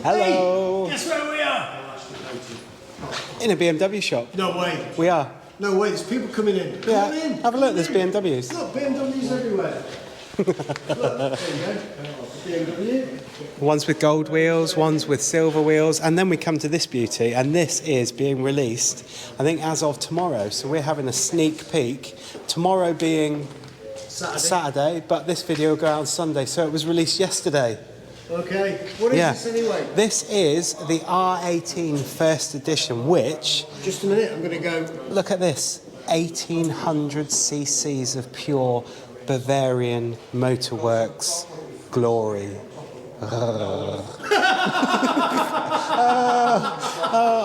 Hello. Hey, guess where we are? In a BMW shop. No way. We are. No way, there's people coming in. Come on in. Have a look, there's BMWs. Look, BMWs everywhere. Look, there you go. BMW. Ones with gold wheels, ones with silver wheels, and then we come to this beauty, and this is being released, I think, as of tomorrow. So we're having a sneak peek. Tomorrow being Saturday, but this video will go out on Sunday, so it was released yesterday. Okay, what is this anyway? This is the R18 First Edition, which... Just a minute, I'm going to go... Look at this, 1800 cc's of pure Bavarian Motorworks glory.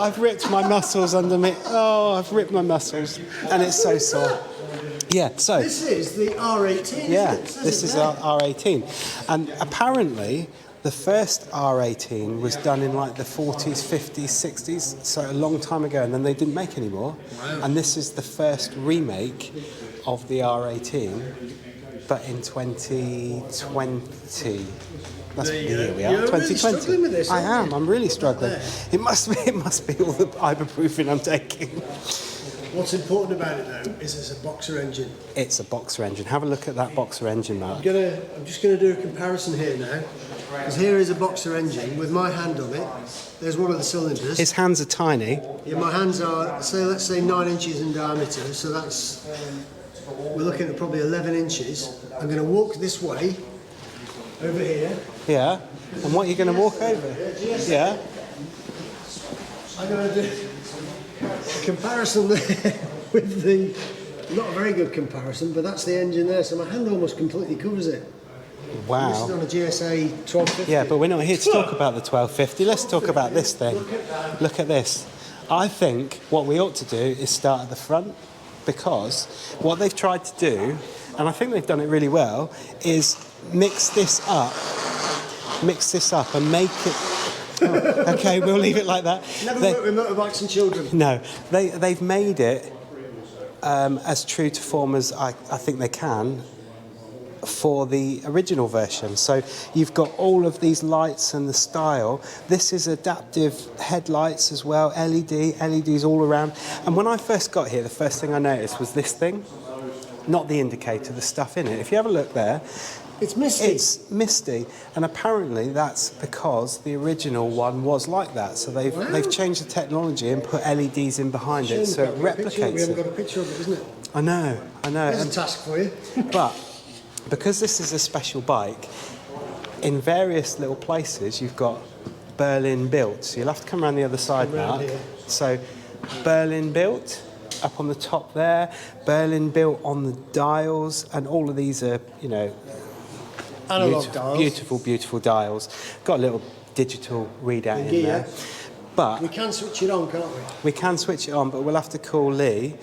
I've ripped my muscles under me. Oh, I've ripped my muscles, and it's so sore. Yeah, so... This is the R18, yeah, isn't it? this is our R18. And apparently, the first R18 was done in like the 40s, 50s, 60s, so a long time ago, and then they didn't make any more. Wow. And this is the first remake of the R18, but in 2020. That's here we are. You're 2020. really struggling with this, I am. aren't you? I'm really struggling. It must be all the ibuprofen I'm taking. What's important about it though is it's a boxer engine. It's a boxer engine. Have a look at that boxer engine, Mark. I'm just going to do a comparison here now. Because here is a boxer engine with my hand on it. There's one of the cylinders. His hands are tiny. Yeah, my hands are, let's say 9 inches in diameter, so that's, we're looking at probably 11 inches. I'm going to walk this way, over here. Yeah. And what are you going to walk over? Yeah. I'm going to do a comparison there with the, not a very good comparison, but that's the engine there, so my hand almost completely covers it. Wow. This is on a GSA 1250. Yeah, but we're not here to talk about the 1250. Let's talk about this thing. Look at this. I think what we ought to do is start at the front, because what they've tried to do, and I think they've done it really well, is mix this up and make it... Oh, okay, we'll leave it like that. Never worked with motorbikes and children. No, they've made it as true to form as I think they can for the original version. So you've got all of these lights and the style. This is adaptive headlights as well, LEDs all around. And when I first got here, the first thing I noticed was this thing, not the indicator, the stuff in it. If you have a look there, it's misty. It's misty, and apparently that's because the original one was like that. So they've changed the technology and put LEDs in behind it, so it replicates We haven't it. got a picture of it, isn't it? I know. There's a task for you. But because this is a special bike, in various little places you've got Berlin built. So you'll have to come around the other side, Mark. Here. So Berlin built up on the top there, Berlin built on the dials, and all of these are, you know, Analog dials. Beautiful dials. Got a little digital readout in there. But we can switch it on, can't we? We can switch it on, but we'll have to call Lee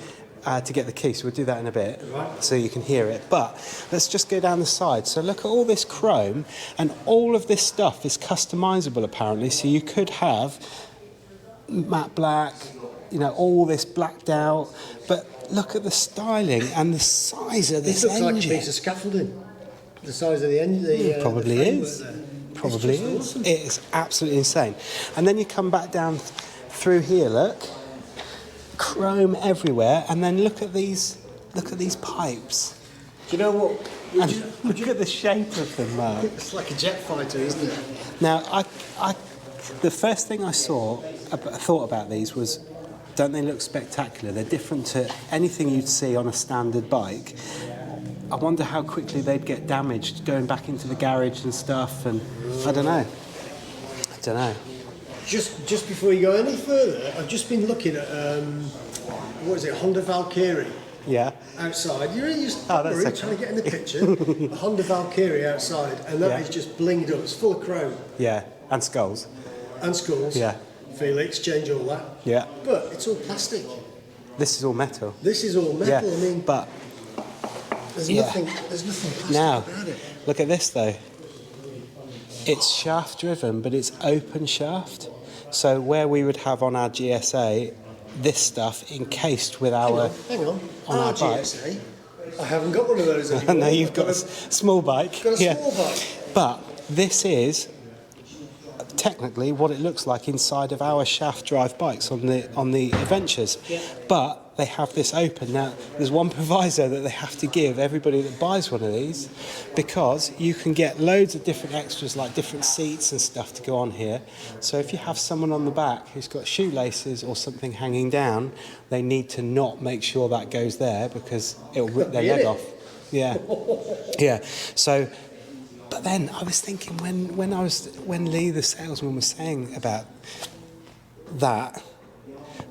to get the key, so we'll do that in a bit, so you can hear it. But let's just go down the side. So look at all this chrome, and all of this stuff is customizable apparently, so you could have matte black, you know, all this blacked out, but look at the styling and the size of this engine. This looks like a piece of scaffolding. The size of the engine. Probably is. Probably is. Awesome. It is absolutely insane. And then you come back down through here, look. Chrome everywhere, and then look at these pipes. Do you know what? Look at the shape of them, Mark. It's like a jet fighter, isn't it? Now, the first thing I thought about these was, don't they look spectacular? They're different to anything you'd see on a standard bike. I wonder how quickly they'd get damaged going back into the garage and stuff, and I don't know. Just before you go any further, I've just been looking at what is it, Honda Valkyrie? Yeah. Outside, you're just that's okay. trying to get in the picture. A Honda Valkyrie outside, and that is just blinged up. It's full of chrome. Yeah, and skulls. And skulls. Yeah. Felix, change all that. Yeah. But it's all plastic. This is all metal. This is all metal. Yeah, I mean, but there's nothing plastic now, about it. look at this though. It's shaft driven, but it's open shaft. So where we would have on our GSA this stuff encased with our... Hang on. On our GSA? I haven't got one of those anymore. No, you've got a small bike. Got a small bike. But this is technically what it looks like inside of our shaft drive bikes on the Adventures. Yeah. But they have this open. Now, there's one proviso that they have to give everybody that buys one of these, because you can get loads of different extras, like different seats and stuff to go on here. So if you have someone on the back who's got shoelaces or something hanging down, they need to not make sure that goes there, because it'll rip their leg off. Yeah. Yeah. So, but then I was thinking when Lee, the salesman, was saying about that,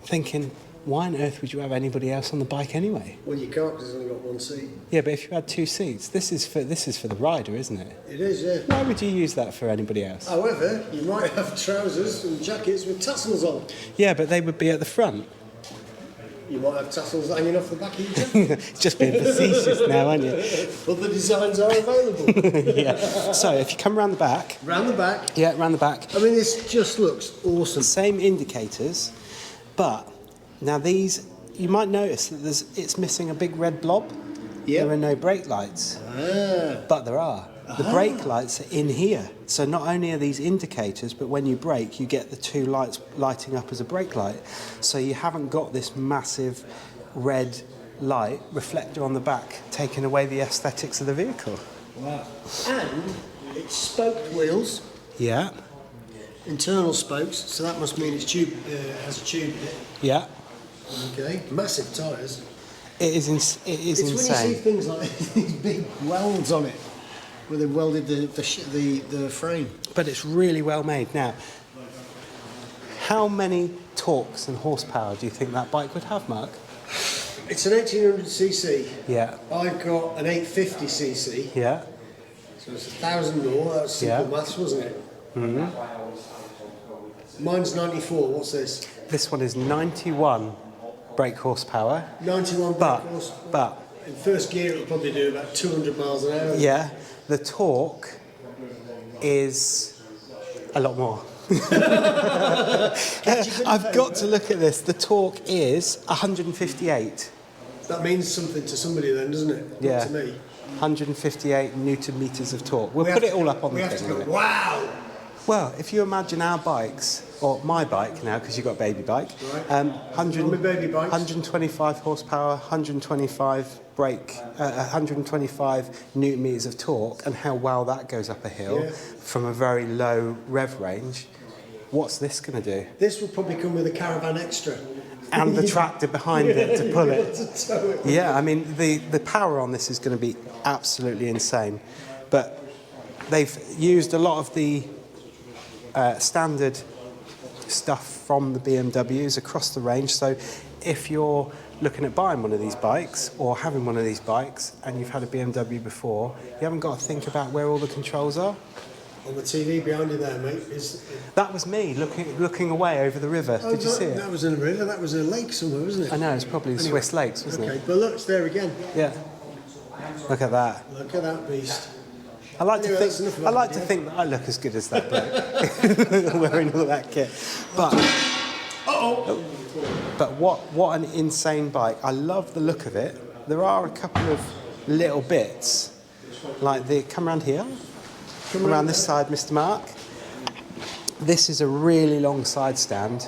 thinking, why on earth would you have anybody else on the bike anyway? Well, you can't, because it's only got one seat. Yeah, but if you had two seats, this is for the rider, isn't it? It is, yeah. Why would you use that for anybody else? However, you might have trousers and jackets with tassels on. Yeah, but they would be at the front. You might have tassels hanging off the back of your jacket. Just being facetious now, aren't you? Other designs are available. Yeah. So if you come round the back. Round the back. Yeah, round the back. I mean, this just looks awesome. Same indicators, but now these, you might notice that it's missing a big red blob. Yep. There are no brake lights. But there are. The brake lights are in here. So not only are these indicators, but when you brake, you get the two lights lighting up as a brake light. So you haven't got this massive red light reflector on the back, taking away the aesthetics of the vehicle. Wow. And it's spoked wheels. Yeah. Internal spokes, so that must mean it's has a tube in it. Yeah. Okay. Massive tyres. It is It's insane. when you see things like these big welds on it, where they've welded the frame. But it's really well made. Now, how many torques and horsepower do you think that bike would have, Mark? It's an 1800cc. Yeah. I've got an 850cc. Yeah. So it's 1,000 more. That's simple maths, wasn't it? Mm-hmm. Mine's 94. What's this? This one is 91 brake horsepower. 91 brake horsepower. But in first gear, it'll probably do about 200 miles an hour. yeah, the torque is a lot more. I've got to look at this. The torque is 158. That means something to somebody then, doesn't it? Yeah. Not to me. 158 newton meters of torque. We'll put it all up on the thing. We have to go, won't it? wow! Well, if you imagine our bikes, or my bike now, because you've got a baby bike, Right. 125 horsepower, 125 brake, 125 newton meters of torque, and how well that goes up a hill from a very low rev range. What's this going to do? This will probably come with a Caravan Extra. And the tractor behind it to pull it. To tow it. Yeah, I mean, the power on this is going to be absolutely insane. But they've used a lot of the standard stuff from the BMWs across the range. So if you're looking at buying one of these bikes or having one of these bikes and you've had a BMW before, you haven't got to think about where all the controls are. On the TV behind you there, mate, That was me looking away over the river. Did you see it? That was in a river, that was a lake somewhere, wasn't it? I know, it's probably the Swiss Lakes, wasn't Okay, it? but look, it's there again. Yeah. Look at that. Look at that beast. I like Anyway, that's enough to of that think that I look as good as that bloke wearing all that kit. But but what an insane bike! I love the look of it. There are a couple of little bits, like come around here, come around this side, Mr. Mark. This is a really long side stand.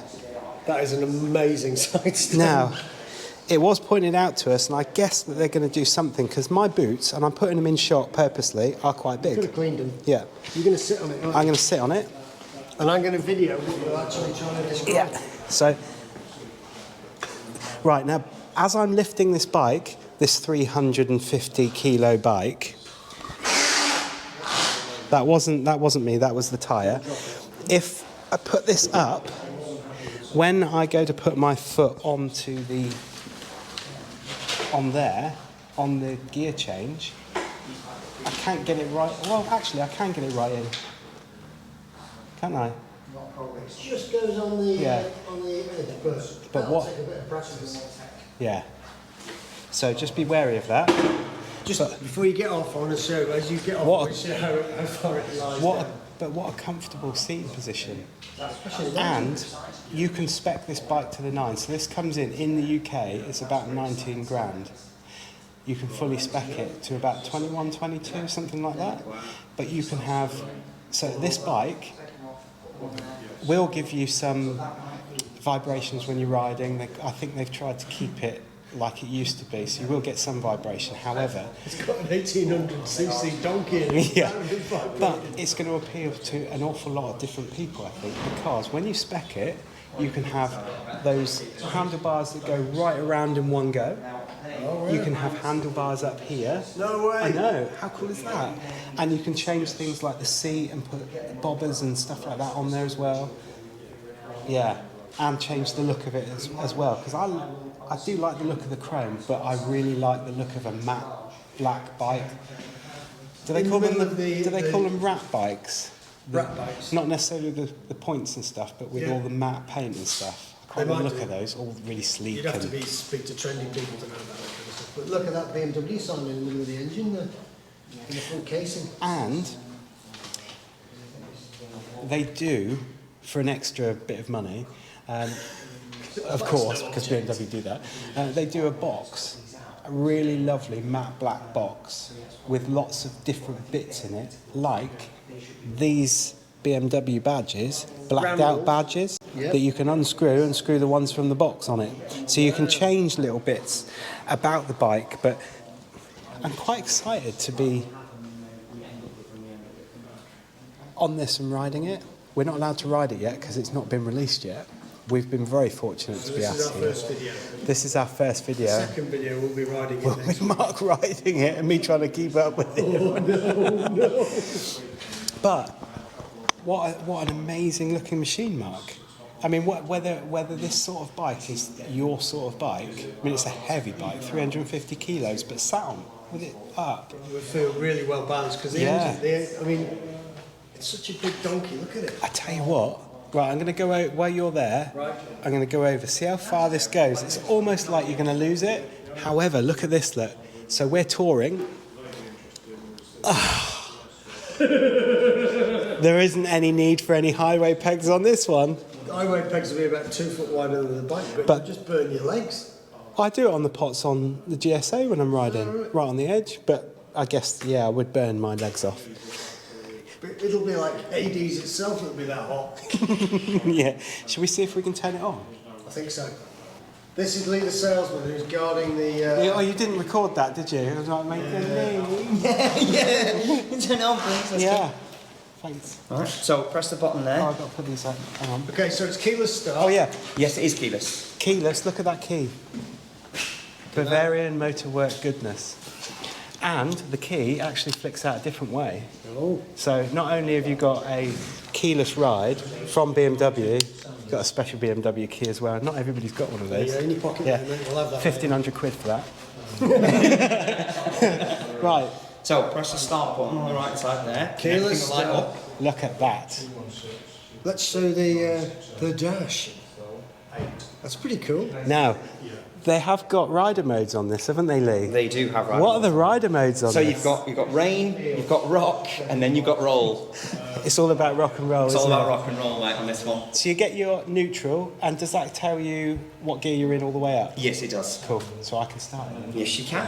That is an amazing side stand. Now, it was pointed out to us, and I guess that they're going to do something, because my boots, and I'm putting them in shot purposely, are quite You could big. have cleaned them. Yeah. You're going to sit on it, aren't you? I'm going to sit on it. And I'm going to video what you're actually trying to describe. Yeah. So, right, now, as I'm lifting this bike, this 350 kilo bike, that wasn't me, that was the tyre. If I put this up, when I go to put my foot on the gear change, I can't get it right. Well, actually, I can get it right in. Can't I? It just goes on the edge, but But what? take a bit of practice. Yeah. So just be wary of that. Just before you get off, I want to show, as you get off, What? I want to show how far it lies down. But what a comfortable seating position. Especially then. And you can spec this bike to the nines. So this comes in the UK, it's about 19 grand. You can fully spec it to about 21, 22, something like that. But you can have, so this bike will give you some vibrations when you're riding. I think they've tried to keep it like it used to be, so you will get some vibration. However, It's got an 1800cc donkey in it. yeah, but it's going to appeal to an awful lot of different people, I think, because when you spec it, you can have those handlebars that go right around in one go. You can have handlebars up here. No way! I know, how cool is that? And you can change things like the seat and put bobbers and stuff like that on there as well. Yeah, and change the look of it as well, because I do like the look of the chrome, but I really like the look of a matte black bike. Do they call them rat bikes? Rat bikes. Not necessarily the points and stuff, but with all the matte paint and stuff. I quite like the look of those, all really sleek. You'd have to speak to trendy people to know about that kind of stuff. But look at that BMW sign in the middle of the engine there, in the front casing. And they do, for an extra bit of money, of course, because BMW do that, they do a box, a really lovely matte black box with lots of different bits in it, like these BMW badges, blacked out badges, that you can unscrew and screw the ones from the box on it. So you can change little bits about the bike, but I'm quite excited to be on this and riding it. We're not allowed to ride it yet because it's not been released yet. We've been very fortunate to be asked here. This is our first video. This is our first video. The second video we'll be riding it next With Mark riding it and me trying to keep up with it. Oh, no. But what an amazing looking machine, Mark. I mean, whether this sort of bike is your sort of bike, I mean, it's a heavy bike, 350 kilos, but sat on with it up. We feel really well balanced because the engine, I mean, it's such a big donkey, look at it. I tell you what, right, I'm going to go over, while you're there, I'm going to go over, see how far this goes. It's almost like you're going to lose it. However, look at this, look. So we're touring. There isn't any need for any highway pegs on this one. The highway pegs will be about 2 foot wider than the bike, but you just burn your legs. I do it on the pots on the GSA when I'm riding, right on the edge, but I guess, yeah, I would burn my legs off. But it'll be like AD's itself, it'll be that hot. Yeah. Should we see if we can turn it on? I think so. This is Lee the salesman who's guarding the... Oh, you didn't record that, did you? It was like making me. Yeah. Turn it on, please. Yeah. Thanks. All right. So press the button there. Oh, I've got to put these out. Hang on. Okay, so it's keyless start. Oh, yeah. Yes, it is keyless. Keyless, look at that key. Bavarian Motorwork Goodness. And the key actually flicks out a different way. Oh. So not only have you got a keyless ride from BMW, you've got a special BMW key as well. Not everybody's got one of those. Yeah, in your pocket, Yeah, mate. We'll have that. 1,500 quid for that. Right. So press the start button on the right side there. Keyless Everything will light start. up. Look at that. Let's show the dash. That's pretty cool. Now, they have got rider modes on this, haven't they, Lee? They do have rider What are modes. the rider modes on So this? you've got rain, you've got rock, and then you've got roll. It's all about rock and roll, It's all isn't about it? rock and roll, mate, on this one. So you get your neutral, and does that tell you what gear you're in all the way up? Yes, it does. Cool. So I can start it. Yes, you can.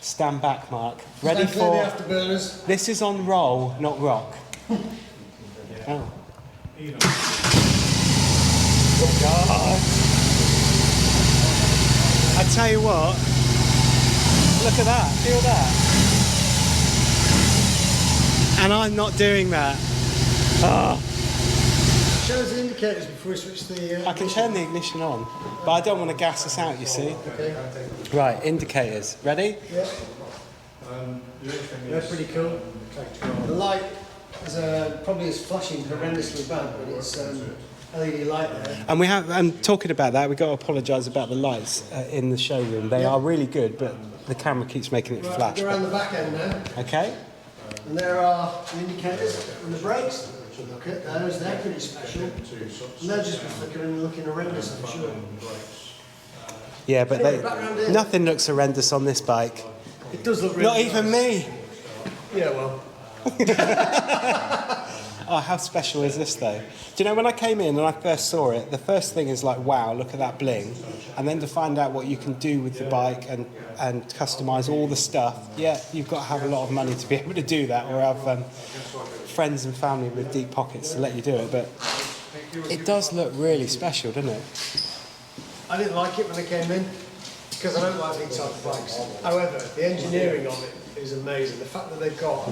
Stand back, Mark. Ready Stand clear for... the afterburners. This is on roll, not rock. Oh. God. I tell you what, look at that, feel that. And I'm not doing that. Oh. Show us the indicators before we switch the... I can turn the ignition on, but I don't want to gas us out, you see. Okay. Right, indicators. Ready? Yeah. They're pretty cool. The light is probably is flashing horrendously bad, but it's LED light there. And we have, and talking about that, we've got to apologise about the lights in the showroom. They are really good, but the camera keeps making it Right, flash. go around the back end now, Okay? and there are the indicators and the brakes. Look at those, they're pretty special. And they'll just be flickering and looking horrendous, I'm sure. Yeah, but Anyway, back round here. nothing looks horrendous on this bike. It does look really Not even nice. me. Yeah, well. Oh, how special is this though? Do you know when I came in and I first saw it, the first thing is like, wow, look at that bling. And then to find out what you can do with the bike and customise all the stuff, yeah, you've got to have a lot of money to be able to do that, or have friends and family with deep pockets to let you do it. But It does look really special, doesn't it? I didn't like it when I came in because I don't like big type of bikes. However, the engineering of it is amazing. The fact that they've got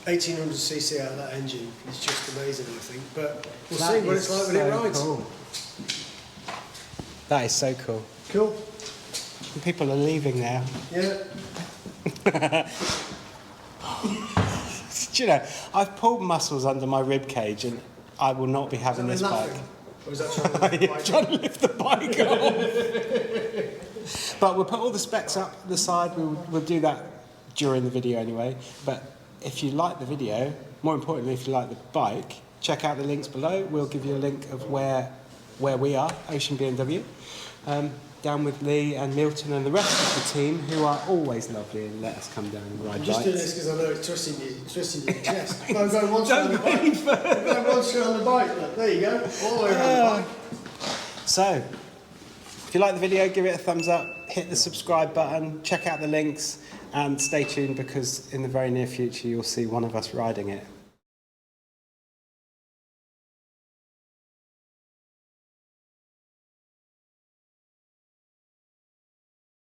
1800cc out of that engine is just amazing, I think. But we'll see what it's like when it rides. Cool. That is so cool. Cool. People are leaving now. Yeah. Do you know, I've pulled muscles under my rib cage, and I will not be having this bike. Or is that trying to lift the bike? Trying to lift the bike off. But we'll put all the specs up the side. We'll do that during the video anyway. But if you like the video, more importantly, if you like the bike, check out the links below. We'll give you a link of where we are, Ocean BMW. Down with Lee and Milton and the rest of the team, who are always lovely and let us come down and ride I'm just doing bikes. this because I know it's twisting your chest. I'm going one straight on the bike. Don't go any I'm going one straight on the bike. Look, there you go. All the way around the bike. So, if you like the video, give it a thumbs up, hit the subscribe button, check out the links, and stay tuned because in the very near future you'll see one of us riding it.